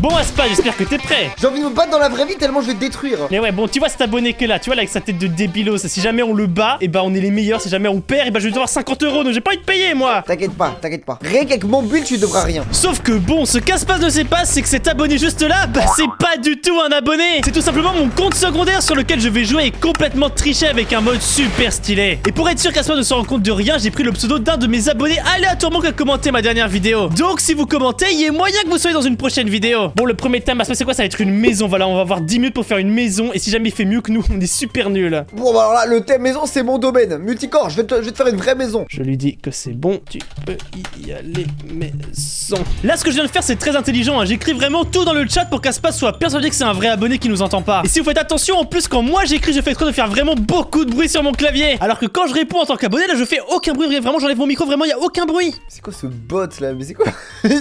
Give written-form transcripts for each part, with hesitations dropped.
Bon Aspa, j'espère que t'es prêt. J'ai envie de me battre dans la vraie vie tellement je vais te détruire. Mais ouais, bon, tu vois cet abonné que là, tu vois là avec sa tête de débilos. Si jamais on le bat, et bah on est les meilleurs. Si jamais on perd, et bah je vais devoir 50 €. Donc j'ai pas envie de payer moi. T'inquiète pas. Rien qu'avec mon build, tu devras rien. Sauf que bon, ce qu'Aspas ne sait pas, c'est que cet abonné juste là, bah c'est pas du tout un abonné. C'est tout simplement mon compte secondaire sur lequel je vais jouer et complètement tricher avec un mode super stylé. Et pour être sûr qu'Aspas ne se rende compte de rien, j'ai pris le pseudo d'un de mes abonnés aléatoirement qui a commenté ma dernière vidéo. Donc si vous commentez, il y a moyen que vous soyez dans une prochaine vidéo. Bon, le premier thème, Aspas, c'est quoi? Ça va être une maison. Voilà, on va avoir 10 minutes pour faire une maison. Et si jamais il fait mieux que nous, on est super nuls. Bon, bah alors là, le thème maison, c'est mon domaine. Multicore, je vais te faire une vraie maison. Je lui dis que c'est bon, tu peux y aller, maison. Là, ce que je viens de faire, c'est très intelligent. Hein. J'écris vraiment tout dans le chat pour qu'Aspas soit persuadé que c'est un vrai abonné qui nous entend pas. Et si vous faites attention, en plus, quand moi j'écris, je fais exprès de faire vraiment beaucoup de bruit sur mon clavier. Alors que quand je réponds en tant qu'abonné, là, je fais aucun bruit. Vraiment, j'enlève mon micro, vraiment, il y a aucun bruit. C'est quoi ce bot là? Mais c'est quoi?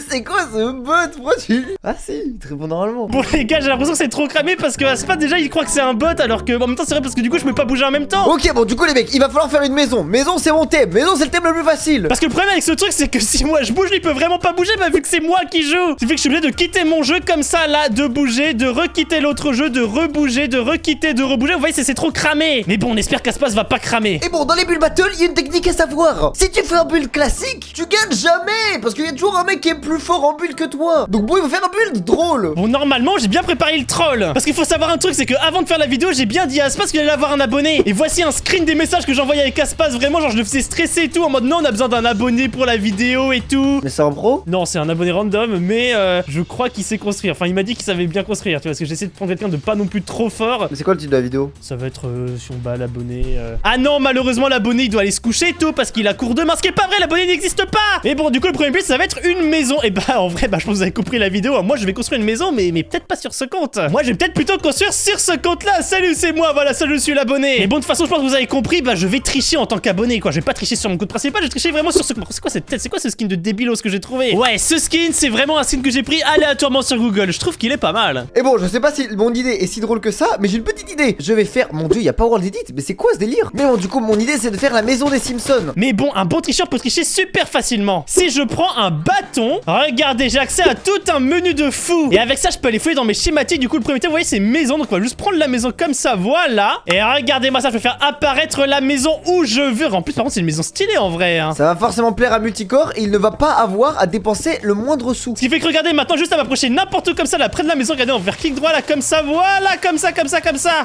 C'est quoi ce bot? Pourquoi tu... Ah si, il te répond normalement. Bon les gars, j'ai l'impression que c'est trop cramé parce que Aspas déjà il croit que c'est un bot alors que en même temps c'est vrai parce que du coup je peux pas bouger en même temps. Ok, bon du coup les mecs, il va falloir faire une maison. Maison c'est mon thème. Maison c'est le thème le plus facile. Parce que le problème avec ce truc c'est que si moi je bouge, lui il peut vraiment pas bouger bah vu que c'est moi qui joue. Ça fait que je suis obligé de quitter mon jeu comme ça là, de bouger, de requitter l'autre jeu, de rebouger, de requitter, de rebouger. Vous voyez c'est trop cramé. Mais bon on espère qu'Aspas va pas cramer. Et bon dans les build battle, il y a une technique à savoir. Si tu fais un build classique, tu gagnes jamais. Parce qu'il y a toujours un mec qui est plus fort en build que toi. Donc bon il va faire un build drôle. Bon normalement j'ai bien préparé le troll. Parce qu'il faut savoir un truc, c'est que avant de faire la vidéo j'ai bien dit à Aspas qu'il allait avoir un abonné. Et voici un screen des messages que j'envoyais avec Aspas. Vraiment genre je le faisais stresser et tout en mode non on a besoin d'un abonné pour la vidéo et tout. Mais c'est un pro? Non c'est un abonné random mais je crois qu'il sait construire. Enfin il m'a dit qu'il savait bien construire tu vois. Parce que j'essaie de prendre quelqu'un de pas non plus trop fort. Mais c'est quoi le titre de la vidéo? Ça va être si on bat l'abonné Ah non malheureusement l'abonné il doit aller se coucher et tout parce qu'il a cours demain. Ce qui est pas vrai, l'abonné n'existe pas. Et bon du coup le premier but ça va être une maison. Et bah en vrai bah je pense que vous avez compris la vidéo. Moi je vais construire une maison mais peut-être pas sur ce compte. Moi je vais peut-être plutôt construire sur ce compte là. Salut c'est moi, voilà ça je suis l'abonné. Et bon de toute façon je pense que vous avez compris. Bah je vais tricher en tant qu'abonné quoi. Je vais pas tricher sur mon compte principal, je vais tricher vraiment sur ce compte. C'est quoi cette tête? C'est quoi ce skin de débilos que j'ai trouvé? Ouais ce skin c'est vraiment un skin que j'ai pris aléatoirement sur Google. Je trouve qu'il est pas mal. Et bon je sais pas si mon idée est si drôle que ça, mais j'ai une petite idée. Je vais faire, mon dieu y a pas World Edit. Mais c'est quoi ce délire? Mais bon du coup mon idée c'est de faire la maison des Simpsons. Mais bon un bon tricheur peut tricher super facilement. Si je prends un bâton, regardez j'ai accès à tout un menu de fou. Et avec ça je peux aller fouiller dans mes schématiques. Du coup le premier thème vous voyez c'est maison. Donc on va juste prendre la maison comme ça, voilà. Et regardez-moi ça, je vais faire apparaître la maison où je veux. En plus par contre c'est une maison stylée en vrai hein. Ça va forcément plaire à Multicore et il ne va pas avoir à dépenser le moindre sou. Ce qui fait que regardez maintenant juste à m'approcher n'importe où comme ça là près de la maison. Regardez on va faire clic droit là comme ça, voilà comme ça.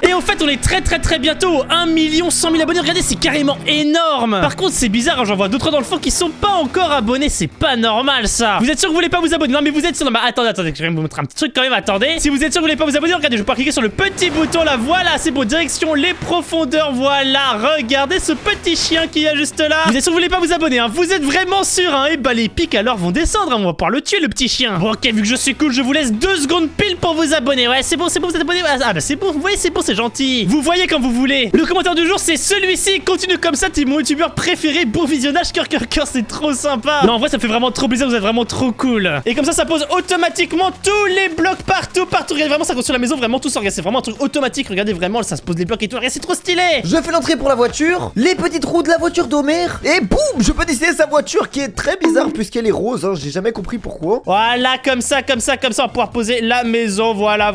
Et au fait on est très bientôt 1 100 000 abonnés. Regardez c'est carrément énorme. Par contre c'est bizarre hein, j'en vois d'autres dans le fond qui sont pas encore abonnés. C'est pas normal ça. Vous êtes sûr que vous voulez pas vous abonner? Non mais vous êtes sûr. Non mais attendez je vais vous montrer un petit truc quand même. Attendez. Si vous êtes sûr que vous voulez pas vous abonner, regardez je vais pouvoir cliquer sur le petit bouton là. Voilà c'est bon, direction les profondeurs. Voilà regardez ce petit chien qui est juste là. Vous êtes sûr que vous voulez pas vous abonner hein? Vous êtes vraiment sûr hein? Et bah les pics alors vont descendre hein. On va pouvoir le tuer le petit chien. Bon ok vu que je suis cool je vous laisse 2 secondes pile pour vous abonner. Ouais c'est bon vous êtes abonné. Ah bah c'est bon vous voyez c'est bon c'est gentil. Vous voyez quand vous voulez. Le commentaire du jour c'est celui-ci. Continue comme ça t'es mon youtubeur préféré. Bon visionnage cœur c'est trop sympa. Non en vrai ça fait vraiment trop plaisir. Vous êtes vraiment trop cool. Et comme ça pose automatiquement tous les blocs partout. Regardez vraiment ça construit la maison vraiment tout ça. Regardez c'est vraiment un truc automatique. Regardez vraiment ça se pose les blocs et tout. Regardez c'est trop stylé. Je fais l'entrée pour la voiture, les petites roues de la voiture d'Homer et boum je peux dessiner sa voiture qui est très bizarre puisqu'elle est rose hein. J'ai jamais compris pourquoi. Voilà comme ça on va pouvoir poser la maison. Voilà.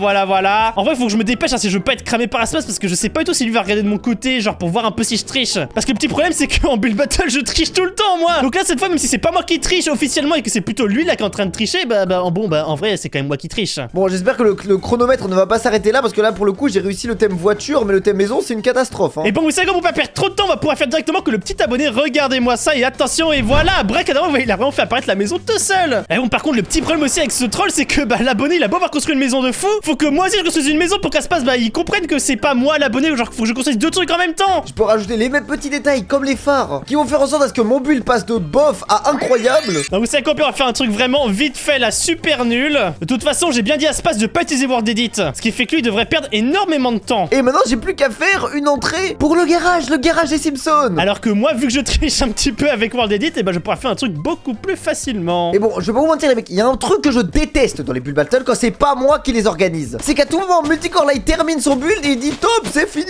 En vrai il faut que je me dépêche hein, si je veux pas être cramé par Aspas parce que je sais pas du tout si lui va regarder de mon côté genre pour voir un peu si je triche. Parce que le petit problème c'est qu'en build battle je triche tout le temps moi. Donc là cette fois même si c'est pas moi qui triche officiellement et que c'est plutôt lui là qui est en train de tricher bah en vrai c'est quand même moi qui triche. Bon j'espère que le chronomètre ne va pas s'arrêter là parce que là pour le coup j'ai réussi le thème voiture mais le thème maison c'est une catastrophe hein. Et bon vous savez quoi, pour pas perdre trop de temps on va pouvoir faire directement que le petit abonné. Regardez-moi ça et attention et voilà break il a vraiment fait apparaître la maison tout seul. Et bon par contre le petit problème aussi avec ce troll c'est que bah l'abonné il a beau avoir construit une maison de fou, faut que moi aussi je construise une maison pour qu'Aspas bah il comprenne que c'est pas moi l'abonné, genre faut que je construise 2 trucs en même temps. Je peux rajouter les mêmes petits détails comme les phares qui vont faire en sorte à ce que mon build passe de bof à incroyable. Donc vous savez quoi, on va faire un truc vraiment vite fait là, super nul. De toute façon j'ai bien dit à Aspas de pas utiliser World Edit, ce qui fait que lui devrait perdre énormément de temps. Et maintenant j'ai plus qu'à faire une entrée pour le garage des Simpsons. Alors que moi vu que je triche un petit peu avec World Edit, et bah je pourrais faire un truc beaucoup plus facilement. Et bon je vais pas vous mentir les mecs, il y a un truc que je déteste dans les build battles quand c'est pas moi qui les organise. C'est qu'à tout moment Multicore là il termine son build et il dit top c'est fini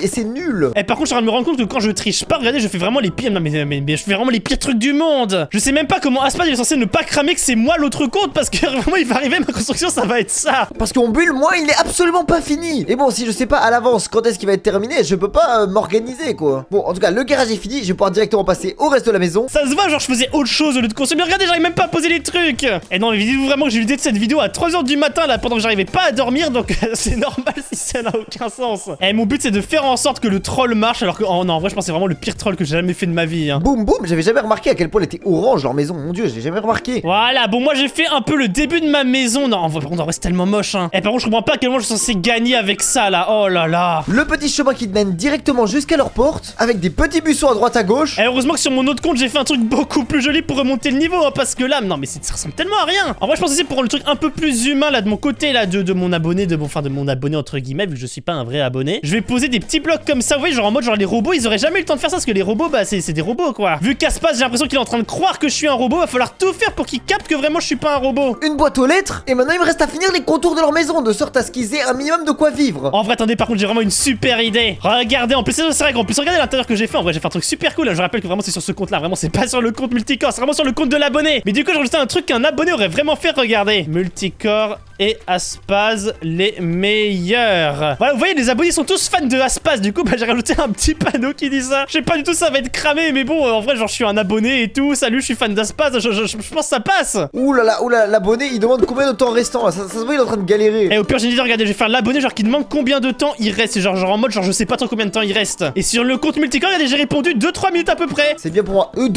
et c'est nul. Et par contre je suis en train de me rendre compte que quand je triche pas, regardez je fais vraiment les pires, mais je fais vraiment les pires trucs du monde. Je sais même pas comment Aspas il est censé ne pas cramer que c'est moi l'autre compte parce que que vraiment il va arriver ma construction, ça va être ça. Parce qu'on bulle, moi, il est absolument pas fini. Et bon, si je sais pas à l'avance quand est-ce qu'il va être terminé, je peux pas m'organiser, quoi. Bon, en tout cas, le garage est fini, je vais pouvoir directement passer au reste de la maison. Ça se voit, genre je faisais autre chose au lieu de construire. Mais regardez, j'arrive même pas à poser les trucs. Et non, mais dites-vous vraiment que j'ai eu l'idée de cette vidéo à 3h du matin là, pendant que j'arrivais pas à dormir, donc c'est normal si ça n'a aucun sens. Et mon but c'est de faire en sorte que le troll marche, alors que oh non, en vrai je pense que c'est vraiment le pire troll que j'ai jamais fait de ma vie. Hein. Boum boum, j'avais jamais remarqué à quel point elle était orange leur maison, mon dieu, j'ai jamais remarqué. Voilà, bon moi j'ai fait un peu le début de ma maison. Non, en vrai c'est tellement moche hein. Et par contre je comprends pas à quel moment je suis censé gagner avec ça là. Oh là là. Le petit chemin qui te mène directement jusqu'à leur porte, avec des petits buissons à droite à gauche. Et heureusement que sur mon autre compte j'ai fait un truc beaucoup plus joli pour remonter le niveau hein, parce que là, non mais ça ressemble tellement à rien. En vrai je pense aussi pour rendre le truc un peu plus humain là de mon côté là de mon abonné, de mon abonné entre guillemets, vu que je suis pas un vrai abonné. Je vais poser des petits blocs comme ça, vous voyez, genre en mode genre les robots ils auraient jamais eu le temps de faire ça parce que les robots bah c'est des robots quoi. Vu qu'Aspas j'ai l'impression qu'il est en train de croire que je suis un robot, va falloir tout faire pour qu'il capte que vraiment je suis pas un robot. Une boîte aux lettres, et maintenant il me reste à finir les contours de leur maison, de sorte à ce qu'ils aient un minimum de quoi vivre. En vrai attendez, par contre j'ai vraiment une super idée. Regardez, en plus c'est vrai qu'en plus regardez l'intérieur que j'ai fait, en vrai j'ai fait un truc super cool. Je rappelle que vraiment c'est sur ce compte là, vraiment c'est pas sur le compte multicore, c'est vraiment sur le compte de l'abonné. Mais du coup j'ai rajouté un truc qu'un abonné aurait vraiment fait, regarder. Multicore et Aspaz les meilleurs. Voilà, vous voyez, les abonnés sont tous fans de Aspaz. Du coup, bah, j'ai rajouté un petit panneau qui dit ça. Je sais pas du tout, ça va être cramé, mais bon, en vrai, genre, je suis un abonné et tout. Salut, je suis fan d'Aspaz. Je pense que ça passe. Ouh là, l'abonné, il demande combien de temps restant là. Ça se voit, il est en train de galérer. Et au pire, j'ai dit, regardez, je vais faire l'abonné, genre, qui demande combien de temps il reste. Genre en mode, genre, je sais pas trop combien de temps il reste. Et sur le compte multicore, regardez, j'ai répondu 2-3 minutes à peu près. C'est bien pour moi. 2-3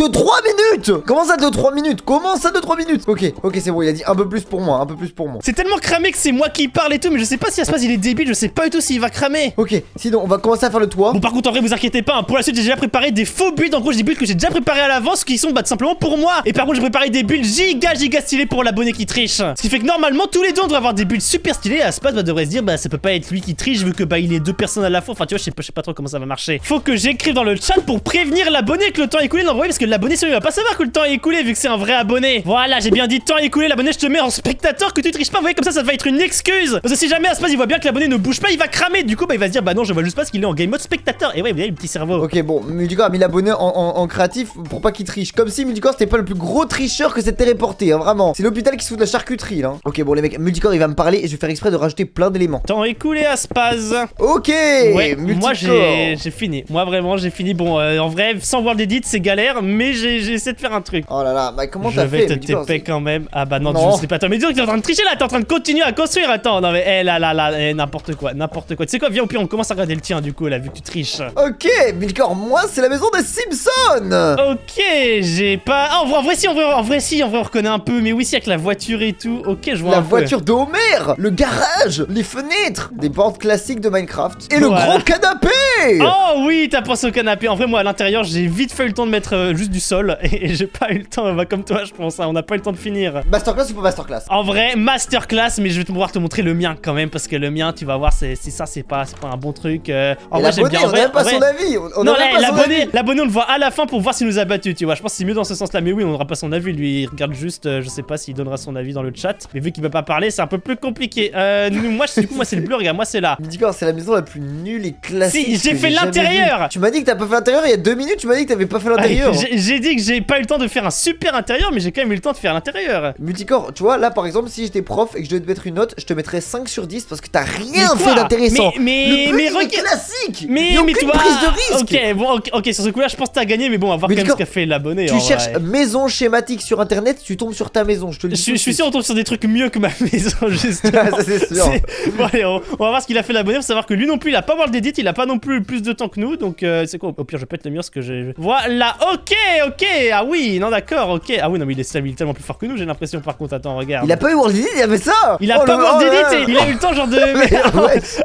minutes. Comment ça, 2-3 minutes? Comment ça, 2-3 minutes? Ok, c'est bon, il a dit un peu plus pour moi, un peu plus pour moi. C'est tellement cramé que c'est moi qui parle et tout, mais je sais pas si Aspaz il est débile, je sais pas du tout s'il va cramer. Ok, sinon on va commencer à faire le toit. Bon, par contre, en vrai, vous inquiétez pas, hein, pour la suite, j'ai déjà préparé des faux builds. En gros, j'ai des builds que j'ai déjà préparés à l'avance qui sont bah, tout simplement pour moi. Et par contre, j'ai préparé des builds giga stylés pour l'abonné qui triche. Ce qui fait que normalement, tous les deux on doit avoir des builds super stylés. Aspaz bah, devrait se dire, bah ça peut pas être lui qui triche vu que bah il est deux personnes à la fois. Enfin, tu vois, je sais pas trop comment ça va marcher. Faut que j'écrive dans le chat pour prévenir l'abonné que le temps est écoulé. Non, ouais, parce que l'abonné, il va pas savoir que le temps est écoulé vu que c'est un vrai abonné. Voilà, j'ai bien dit temps écoulé. L'abonné, je te mets en spectateur que tu triches pas. Vous voyez, comme ça va être une excuse. Parce que si jamais Aspaz il voit bien que l'abonné ne bouge pas, il va cramer. Du coup, bah il va se dire, bah non, je vois juste pas parce qu'il est en game mode spectateur. Et ouais, vous voyez le petit cerveau. Ok, bon, Multicore a mis l'abonné en créatif pour pas qu'il triche. Comme si Multicore c'était pas le plus gros tricheur que c'était reporté, hein, vraiment. C'est l'hôpital qui se fout de la charcuterie là. Ok, bon, les mecs, Multicore il va me parler et je vais faire exprès de rajouter plein d'éléments. Temps écoulé, Aspaz. Ok, ouais, Multicore. Moi j'ai fini. Moi vraiment j'ai fini. Bon, en vrai, sans voir d'edit c'est galère, mais j'ai essayé de faire un truc. Oh là là, bah comment t'as fait? Je vais te TP quand même. Ah bah non, je sais pas. Attends, mais dis donc, t'es en train de tricher là, t'es en train de continuer à construire. Attends, non mais n'importe quoi. Tu sais quoi, viens au pire, on commence à regarder le tien du coup là, vu que tu triches. Ok, Multicore, moi c'est la maison des Simpsons. Ok, j'ai pas. Ah, en vrai, on reconnaît un peu. Mais oui, si, avec la voiture et tout. Ok, je vois la un peu. voiture de Homer, le garage, les fenêtres, des portes classiques de Minecraft et le gros canapé. Oh oui, t'as pensé au canapé. En vrai, moi à l'intérieur, j'ai vite fait eu le temps de mettre juste du sol et j'ai pas eu le temps. Bah, comme toi, je pense. Hein, on n'a pas eu le temps de finir. Masterclass ou pas masterclass? En vrai, masterclass, mais je vais pouvoir te montrer le mien quand même parce que le mien, tu vas voir, c'est pas un bon truc. En vrai, j'aime bien. On n'a pas son avis. Non, l'abonné, on le voit à la fin pour voir s'il nous a battu. Tu vois, je pense que c'est mieux dans ce sens-là. Mais oui, on n'aura pas son avis. Lui, il regarde juste. Je sais pas s'il donnera son avis dans le chat. Mais vu qu'il va pas parler, c'est un peu plus compliqué. Moi, du coup, moi, c'est le bleu. Regarde, moi, c'est là. Dis-moi, c'est la maison la plus nulle et classique. Si, j'ai fait l'intérieur. Tu m'as dit que t'as pas fait l'intérieur il y a 2 minutes. Tu m'as dit que t'avais pas fait l'intérieur. J'ai dit que j'ai pas eu le temps de faire un super intérieur, mais j'ai quand même eu le temps de faire l'intérieur. Multicore, tu vois, là par exemple, si j'étais prof et que je devais te mettre une note, je te mettrais 5 sur 10 parce que t'as rien fait d'intéressant. Mais classique. Mais toi, prise de risque. Ok, bon, ok, sur ce coup-là, je pense que t'as gagné, mais bon, on va voir quand même ce qu'a fait l'abonné. Tu cherches maison schématique sur internet, tu tombes sur ta maison, je te le dis. Je suis sûr, on tombe sur des trucs mieux que ma maison, justement. Ça, c'est sûr. Bon, allez, on va voir ce qu'il a fait l'abonné. Faut savoir que lui non plus, il a pas World Edit, il a pas non plus plus de temps que nous, donc c'est quoi? Au pire, je pète le mur parce que j'ai. Voilà, ok. Ah oui, non, d'accord, ok. Ah oui, non, mais il est tellement plus fort que nous, j'ai l'impression, par contre. Attends, regarde. Il a pas eu World Edit, il avait ça. Il a pas World Edit et il a eu le temps, genre de.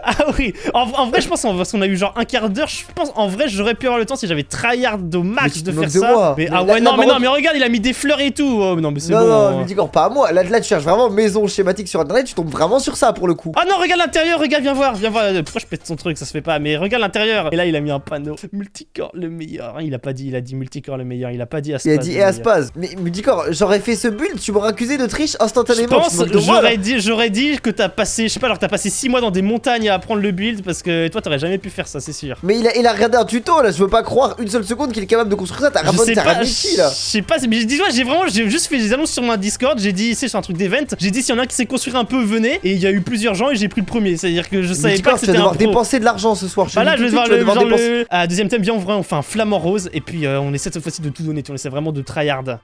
Ah oui, en vrai, je pense qu'on a eu genre un quart d'heure. Je pense, en vrai, j'aurais pu avoir le temps si j'avais tryhard au max de faire ça. Mais ah ouais, non, mais regarde, il a mis des fleurs et tout. Oh, non, mais c'est bon. Non, mais dis pas à moi. Là, tu cherches vraiment maison schématique sur internet, tu tombes vraiment sur ça pour le coup. Ah non, regarde l'intérieur, regarde, viens voir. Pourquoi je pète son truc, ça se fait pas. Mais regarde l'intérieur. Et là, il a mis un panneau. Multicore le meilleur. Il a dit Multicore le meilleur. Il a pas dit Aspaz. Il a dit Aspaz. Mais Multicore, j'aurais fait ce build, tu m'aurais accusé de triche instantanément. Je pense, j'aurais j'aurais dit que t'as passé, je sais pas, alors que t'as passé 6 mois dans des montagnes à apprendre le build parce que toi t'aurais jamais pu faire ça, c'est sûr. Mais il a regardé un tuto là, je veux pas croire une seule seconde qu'il est capable de construire ça. T'as raboté qui là? Je sais pas, mais j'ai juste fait des annonces sur ma Discord, j'ai dit, c'est sur un truc d'event, j'ai dit s'il y en a un qui sait construire un peu, venez, et il y a eu plusieurs gens et j'ai pris le premier, c'est-à-dire que je savais pas que c'était un pro. Dépenser de l'argent ce soir. Voilà, je vais devoir le deuxième thème, bien en vrai, on fait un flamant rose et puis on essaie cette fois-ci de tout donner, on essaie vraiment de tryhard.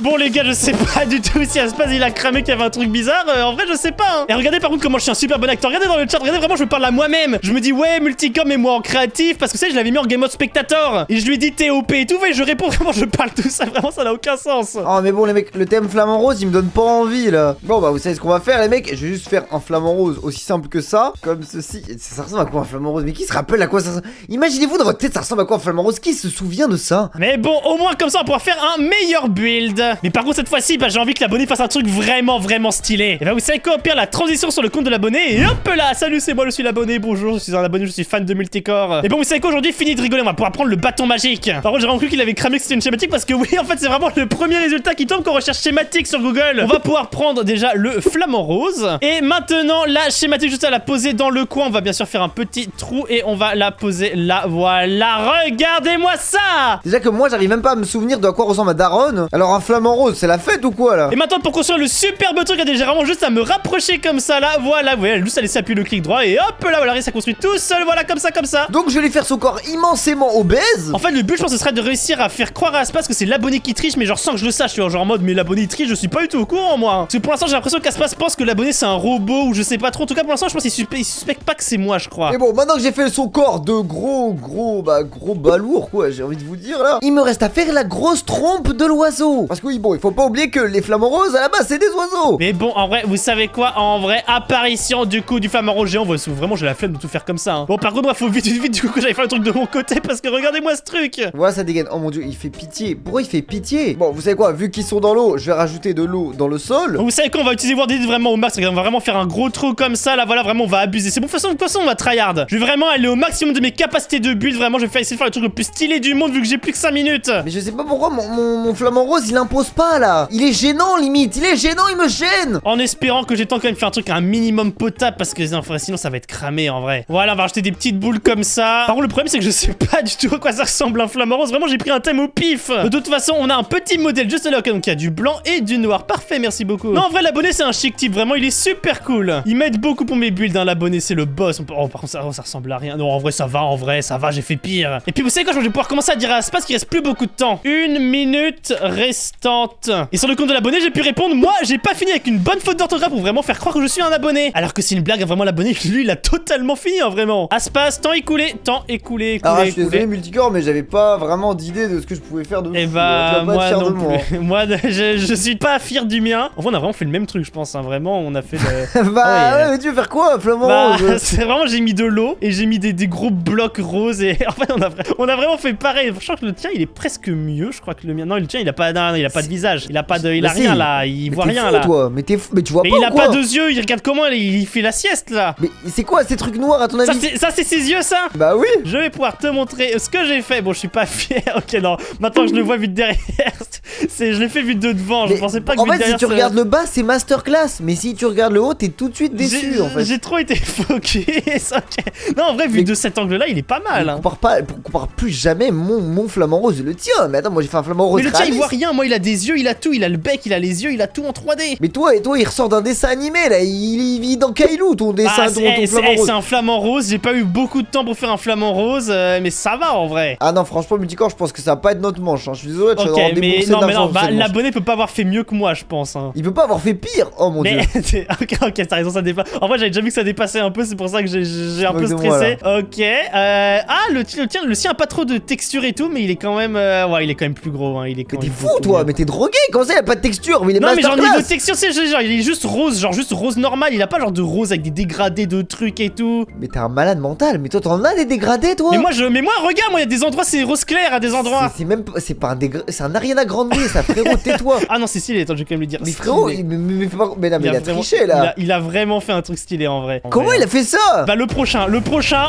Bon les gars, je sais pas du tout si Aspas il a cramé qu'il y avait un truc bizarre, en vrai je sais pas hein. Et regardez par contre comment je suis un super bon acteur, regardez dans le chat, regardez vraiment je me parle à moi-même. Je me dis ouais Multicom et moi en créatif, parce que ça je l'avais mis en game mode spectator. Et je lui dis TOP et tout, et je réponds vraiment, je parle tout ça, vraiment ça n'a aucun sens. Oh mais bon les mecs, le thème flamant rose il me donne pas envie là. Bon bah vous savez ce qu'on va faire les mecs, je vais juste faire un flamant rose aussi simple que ça, comme ceci. Ça ressemble à quoi un flamant rose? Mais qui se rappelle à quoi ça ressemble? Imaginez-vous dans votre tête ça ressemble à quoi un flamant rose? Qui se souvient de ça? Mais bon au moins comme ça on pourra faire un meilleur build. Mais par contre cette fois-ci bah, j'ai envie que l'abonné fasse un truc vraiment stylé. Et bah vous savez quoi, au pire la transition sur le compte de l'abonné et hop là, salut c'est moi je suis l'abonné, bonjour je suis un abonné, je suis fan de Multicore. Et bon vous savez quoi, aujourd'hui fini de rigoler, on va pouvoir prendre le bâton magique. Par contre j'ai vraiment cru qu'il avait cramé que c'était une schématique parce que oui en fait c'est vraiment le premier résultat qui tombe quand on recherche schématique sur Google. On va pouvoir prendre déjà le flamant rose. Et maintenant la schématique juste à la poser dans le coin, on va bien sûr faire un petit trou et on va la poser là, voilà, regardez-moi ça. Déjà que moi j'arrive même pas à me souvenir de à quoi ressemble ma daronne. Alors un flamant rose c'est la fête ou quoi là? Et maintenant pour construire le superbe truc, regardez, j'ai vraiment juste à me rapprocher comme ça là, voilà, vous voyez, juste à laisser appuyer le clic droit et hop là, voilà, ça construit tout seul, voilà, comme ça. Donc je vais lui faire son corps immensément obèse. En fait le but je pense ce serait de réussir à faire croire à Aspas que c'est l'abonné qui triche, mais genre sans que je le sache, tu vois, genre en mode mais l'abonné il triche, je suis pas du tout au courant moi. Parce que pour l'instant j'ai l'impression qu'Aspas pense que l'abonné c'est un robot ou je sais pas trop, en tout cas pour l'instant je pense qu'il suspecte pas que c'est moi je crois. Et bon maintenant que j'ai fait son corps de gros balourd quoi, j'ai envie de vous dire là, il me reste à faire la grosse trompe de l'oiseau. Parce que oui bon il faut pas oublier que les flamants roses à la base c'est des oiseaux. Mais bon en vrai vous savez quoi, en vrai apparition du coup du flamant rose géant, vraiment j'ai la flemme de tout faire comme ça hein. Bon par contre moi faut vite du coup que j'aille faire le truc de mon côté parce que regardez-moi ce truc. Voilà ça dégaine, oh mon dieu il fait pitié. Pourquoi il fait pitié? Bon vous savez quoi, vu qu'ils sont dans l'eau, je vais rajouter de l'eau dans le sol. Vous savez quoi, on va utiliser Word Edit vraiment au max, on va vraiment faire un gros trou comme ça là, voilà vraiment on va abuser. C'est bon de toute façon on va tryhard. Je vais vraiment aller au maximum de mes capacités de build, vraiment je vais essayer de faire le truc le plus stylé du monde vu que j'ai plus que 5 minutes. Mais je sais pas pourquoi mon flamant rose il impose pas là. Il est gênant limite, il est gênant, il me gêne. En espérant que j'ai le temps quand même de faire un truc un minimum potable parce que sinon ça va être cramé en vrai. Voilà on va rajouter des petites boules comme ça. Par contre le problème c'est que je sais pas du tout à quoi ça ressemble un flamant rose, vraiment j'ai pris un thème au pif. De toute façon on a un petit modèle juste là, ok, donc il y a du blanc et du noir, parfait merci beaucoup. Non en vrai l'abonné c'est un chic type, vraiment il est super cool. Il m'aide beaucoup pour mes builds hein, l'abonné c'est le boss. Oh par contre ça ressemble à rien, non en vrai ça va, j'ai fait pire. Et puis vous savez quoi, je vais pouvoir commencer à dire à Aspas qu'il reste plus beaucoup de temps. 1 minute restante. Et sur le compte de l'abonné j'ai pu répondre, moi j'ai pas fini avec une bonne faute d'orthographe pour vraiment faire croire que je suis un abonné. Alors que c'est une blague, vraiment l'abonné lui il a totalement fini hein, vraiment. Aspas, temps écoulé. Alors je suis désolé Multicore mais j'avais pas vraiment d'idée de ce que je pouvais faire de ouf. Et bah moi non plus. Moi je suis pas fier du mien. En vrai on a vraiment fait le même truc je pense hein, vraiment on a fait le... Bah ouais mais tu veux faire quoi flamant rose? C'est vraiment j'ai mis de l'eau et j'ai mis des gros blocs roses et en fait on a vraiment fait pareil. Je crois que le tien il est presque mieux je crois que le mien. Non le tien il a pas de visage, il a rien là, il voit rien là. Toi, mais t'es fou, mais tu vois pas. Mais il a pas 2 yeux, il regarde comment il fait la sieste là. Mais c'est quoi ces trucs noirs à ton avis? Ça c'est ses yeux ça? Bah oui. Je vais pouvoir te montrer ce que j'ai fait. Bon je suis pas fier. Ok non, maintenant que je le vois vu de derrière, je l'ai fait vu de devant. Je pensais pas que vu de derrière. En fait si tu regardes le bas c'est masterclass, mais si tu regardes le haut t'es tout de suite déçu en fait. J'ai trop été focus. Ok. Non en vrai vu de cet angle là il est pas mal. Compare plus jamais mon flamant rose le tien. Mais attends moi j'ai fait un flamant rose. Mais le tien il voit rien, moi il a des yeux, il a tout, il a le bec, il a les yeux, il a tout en 3D. Mais toi il ressort d'un dessin animé là, il vit dans Kailou ton dessin, ton flamant rose. C'est un flamant rose, j'ai pas eu beaucoup de temps pour faire un flamant rose, mais ça va en vrai. Ah non franchement Multicore je pense que ça va pas être notre manche hein. Je suis désolé, tu vas débourser de l'argent. Bah l'abonné peut pas avoir fait mieux que moi je pense hein. Il peut pas avoir fait pire, oh mon dieu. Ok t'as raison ça dépasse. En vrai j'avais déjà vu que ça dépassait un peu, c'est pour ça que j'ai un peu stressé. Ok le sien a pas trop de texture et tout mais il est quand même ouais il est quand même plus gros hein. Il est quand même. Mais t'es fou toi, mais t'es drogué, comment ça il a pas de texture? Mais il est non mais genre niveau texture c'est genre il est juste rose, genre juste rose normal, il a pas genre de rose avec des dégradés de trucs et tout. Mais t'es un malade mental, mais toi t'en as des dégradés toi? Mais moi regarde, moi il y a des endroits c'est rose clair à des endroits. C'est pas un dégradé, c'est un Ariana Grande ça frérot, tais-toi. Ah non c'est stylé, attends je vais quand même lui dire. Mais frérot, mais non mais il a triché là. Il a vraiment fait un truc stylé en vrai. Comment il a fait ça? Bah le prochain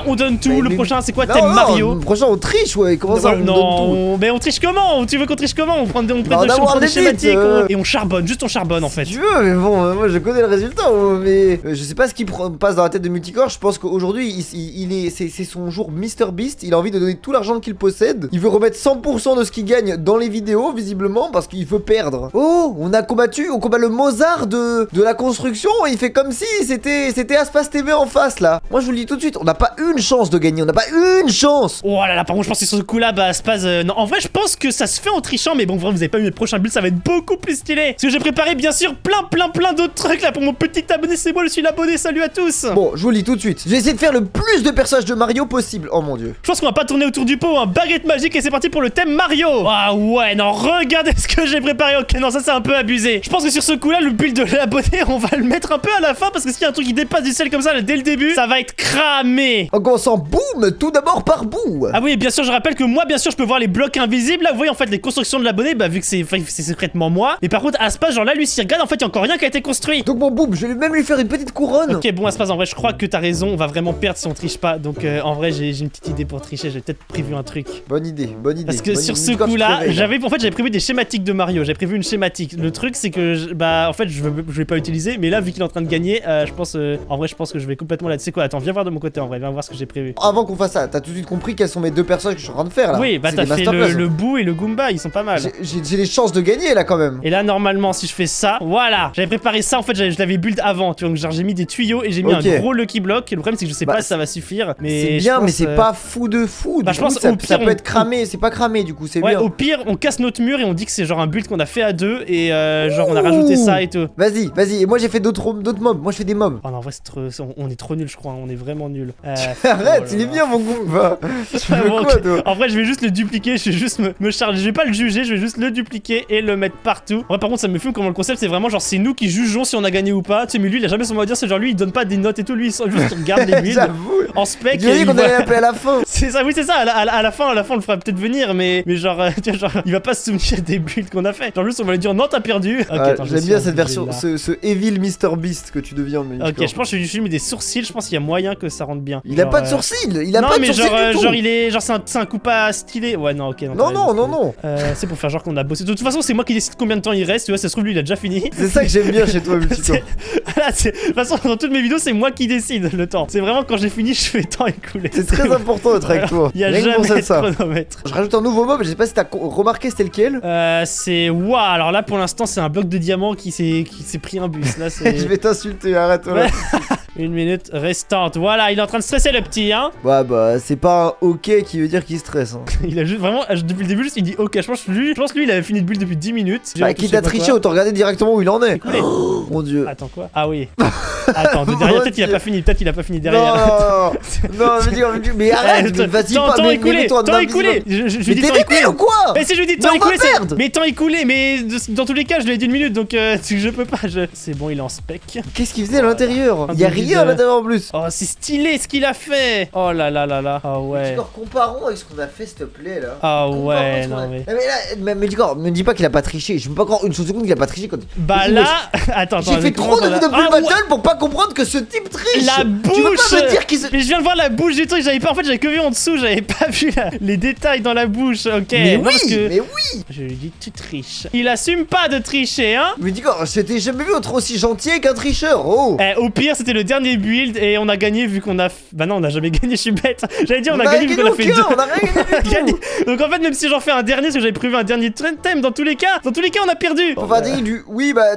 on donne tout, le prochain c'est quoi thème Mario? Le prochain on triche ouais, comment ça on donne tout? Mais on triche comment? Tu veux qu'on triche comment? On prend de on avoir prend des des schématiques bits, et on charbonne, juste on charbonne en fait. Si tu veux, mais bon, moi je connais le résultat, mais je sais pas ce qui passe dans la tête de Multicore. Je pense qu'aujourd'hui, c'est son jour MrBeast. Il a envie de donner tout l'argent qu'il possède. Il veut remettre 100% de ce qu'il gagne dans les vidéos, visiblement, parce qu'il veut perdre. Oh, on combat le Mozart de la construction. Et il fait comme si c'était Aspas TV en face là. Moi je vous le dis tout de suite, on n'a pas une chance de gagner, on n'a pas une chance. Oh là là, par contre, je pense que sur ce coup-là, bah, Spaz. Non, en vrai, je pense que ça se fait en trichant, mais bon, vraiment, vous avez pas eu le prochain build, ça va être beaucoup plus stylé. Parce que j'ai préparé, bien sûr, plein d'autres trucs là pour mon petit abonné. C'est moi, je suis l'abonné. Salut à tous. Bon, je vous le dis tout de suite, je vais essayer de faire le plus de personnages de Mario possible. Oh mon dieu. Je pense qu'on va pas tourner autour du pot, hein. Baguette magique et c'est parti pour le thème Mario. Ah ouais, non, regardez ce que j'ai préparé. Ok, non, ça c'est un peu abusé. Je pense que sur ce coup-là, le build de l'abonné, on va le mettre un peu à la fin parce que s'il y a un truc qui dépasse du ciel comme ça là, dès le début, ça va être cramé. En commençant, boum, tout d'abord par bout. Ah oui, bien sûr, je rappelle que moi, bien sûr, je peux voir les blocs invisibles. Là, vous voyez en fait les constructions de l'abonné, bah vu que c'est secrètement moi. Mais par contre, Aspas, genre là, lui, s'il regarde, en fait, il y a encore rien qui a été construit. Donc bon, boum, je vais même lui faire une petite couronne. Ok, bon, Aspas, en vrai, je crois que t'as raison. On va vraiment perdre si on triche pas. Donc en vrai, j'ai une petite idée pour tricher. J'ai peut-être prévu un truc. Bonne idée. Parce que sur ce coup-là, j'avais prévu des schématiques de Mario. J'avais prévu une schématique. Le truc, c'est que bah en fait, je vais pas utiliser. Mais là, vu qu'il est en train de gagner, je pense que je vais complètement là. Tu sais quoi? Attends, viens voir de mon côté. En vrai, viens voir ce que j'ai prévu. Avant qu'on fasse ça, t'as tout de suite compris quels sont mes deux personnages que je suis en train de faire là. Oui, bah t'as fait le Boo et le Goomba. Ils sont pas mal. J'ai les chances de gagner là quand même. Et là, normalement, si je fais ça, voilà. J'avais préparé ça. En fait, je l'avais build avant. Tu vois, donc genre j'ai mis des tuyaux et j'ai mis un gros Lucky Block. Et le problème, c'est que je sais pas si ça va suffire. Mais c'est bien, mais c'est pas fou de fou. Bah, je pense ça peut être cramé. C'est pas cramé du coup, c'est bien. Au pire, on casse notre mur et on dit que c'est genre un build qu'on a fait à deux et genre on a rajouté ça et tout. Vas-y. Et moi j'ai fait d'autres mobs. Moi je fais des mobs. Oh non, en vrai, on est trop nul, je crois. On est vraiment nul. Arrête, il est bien mon Goomba. Tu veux quoi, toi? En vrai, je vais juste le dupliquer. Je vais juste me charger. Je vais pas le juger. Je vais juste le dupliquer et le mettre partout. Ouais, par contre, ça me fume comment le concept, c'est vraiment genre c'est nous qui jugeons si on a gagné ou pas. Tu sais, mais lui, il a jamais son mot à dire. C'est genre lui, il donne pas des notes et tout. Lui, il juste regarde les builds en spec. Tu dis qu'on allait l'appeler à la fin. C'est ça, oui, c'est ça. À la fin, on le fera peut-être venir, mais genre, tu vois, genre, il va pas se souvenir des builds qu'on a fait. Genre, juste, on va lui dire non, t'as perdu. J'aime bien cette version, ce Evil MrBeast que tu deviens. Ok, je pense que je lui mets des sourcils. Je pense qu'il y a moyen que ça rentre bien. Il a pas de sourcils. Il a pas de sourcils. Non, mais genre, il est, genre, c'est un coup pas stylé. Ouais, non, ok. Non. C'est pour faire genre qu'on a bossé. De toute façon, c'est moi qui décide combien de temps il reste. Tu vois, ça se trouve, lui, il a déjà fini. C'est ça que j'aime bien chez toi, Multicore. De toute façon, dans toutes mes vidéos, c'est moi qui décide le temps. C'est vraiment quand j'ai fini, je fais temps écoulé. C'est très important d'être avec toi. Il y a jamais de chronomètre. Je rajoute un nouveau mob. Je sais pas si t'as remarqué c'était lequel. C'est waouh. Alors là, pour l'instant, c'est un bloc de diamant qui s'est pris un bus. Là, c'est. Je vais t'insulter. Arrête. Ouais. Une minute restante. Voilà, il est en train de stresser le petit, hein. Ouais, bah, c'est pas un ok qui veut dire qu'il stresse. Hein. Il a juste vraiment, depuis le début, juste il dit ok. Je pense que lui, il avait fini de build depuis 10 minutes. Bah, quitte à tricher, autant regarder directement où il en est. Oh, mon dieu. Attends, quoi? Ah oui. Attends, de derrière, peut-être qu'il a pas fini. Peut-être qu'il a pas fini derrière. Non, mais arrête, vas-y pas. Temps écoulé. Temps écoulé. Je dis temps écoulé ou quoi? Mais si je lui dis temps écoulé, c'est. Mais temps écoulé, mais dans tous les cas, je lui ai dit une minute, donc je peux pas. C'est bon, il est en spec. Qu'est-ce qu'il faisait à l'intérieur? Il y a rien à l'intérieur en plus. Oh, c'est stylé ce qu'il a fait. Oh là là là là. Ah ouais. Comparons avec ce qu'on a fait, s'il te plaît, là. Ah ouais, non mais. Mais là, me dis pas qu'il a pas triché. Je peux pas croire une seconde qu'il a pas triché quand. Bah là, attends. J'ai fait trop de vidéos de battle pour pas comprendre que ce type triche. La bouche. Tu peux pas me dire qu'il se. Mais je viens de voir la bouche du truc. En fait, j'avais que vu en dessous. J'avais pas vu les détails dans la bouche. Ok. Mais oui. Je lui dis tu triches. Il assume pas de tricher, hein. Mais dis quoi, je t'ai jamais vu autre aussi gentil qu'un tricheur. Oh. Au pire, c'était le dernier build et on a gagné vu qu'on a. Bah non, on a jamais gagné. Je suis bête. J'allais dire on a gagné vu qu'on a fait deux. On a rien gagné. Donc en fait, même si j'en fais un dernier, parce que j'avais prévu un dernier thème, dans tous les cas, on a perdu. On va dire du. Oui, bah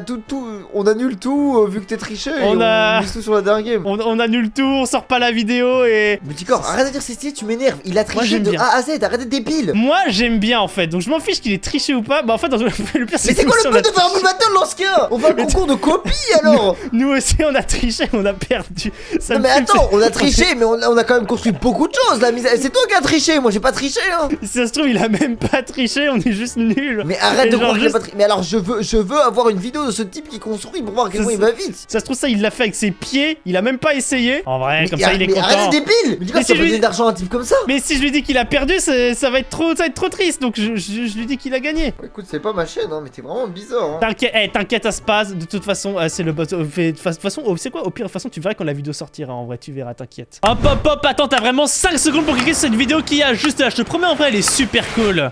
on annule tout vu que t'es triché. On mise tout sur la dernière game. On annule tout, on sort pas la vidéo et. Multicore, arrête de dire c'est stylé, tu m'énerves. Il a triché de A à Z, arrête d'être débile. Moi j'aime bien en fait, donc je m'en fiche qu'il ait triché ou pas. Bah en fait, le pire c'est. Mais c'est quoi le but de faire un battle l'ancien? On va un concours de copie alors. Nous aussi on a triché, on a perdu. Non mais attends, on a triché, mais on a quand même construit beaucoup de choses. C'est toi qui as triché, moi j'ai pas triché hein. Si ça se trouve il a même pas triché, on est juste nuls. Mais arrête de croire qu'il a pas triché. Mais alors je veux avoir une vidéo de ce type qui construit pour voir à quel point il va vite. Ça se trouve ça il l'a fait avec ses pieds, il a même pas essayé. En vrai, comme ça il est content. Mais arrête débile. Mais dis quoi, ça peut donner d'argent à un type comme ça. Mais si je lui dis qu'il a perdu, ça va être trop triste. Donc je lui dis qu'il a gagné. Écoute, c'est pas ma chaîne hein, mais t'es vraiment bizarre hein. T'inquiète à Spaz, de toute façon c'est le boss. De toute façon, c'est quoi au pire, de toute façon tu verras quand la vidéo sortira en vrai, tu verras, t'inquiète. Hop, attends, t'as vraiment 5 secondes pour cliquer sur cette vidéo qui a juste là, je te promets en vrai elle est super cool.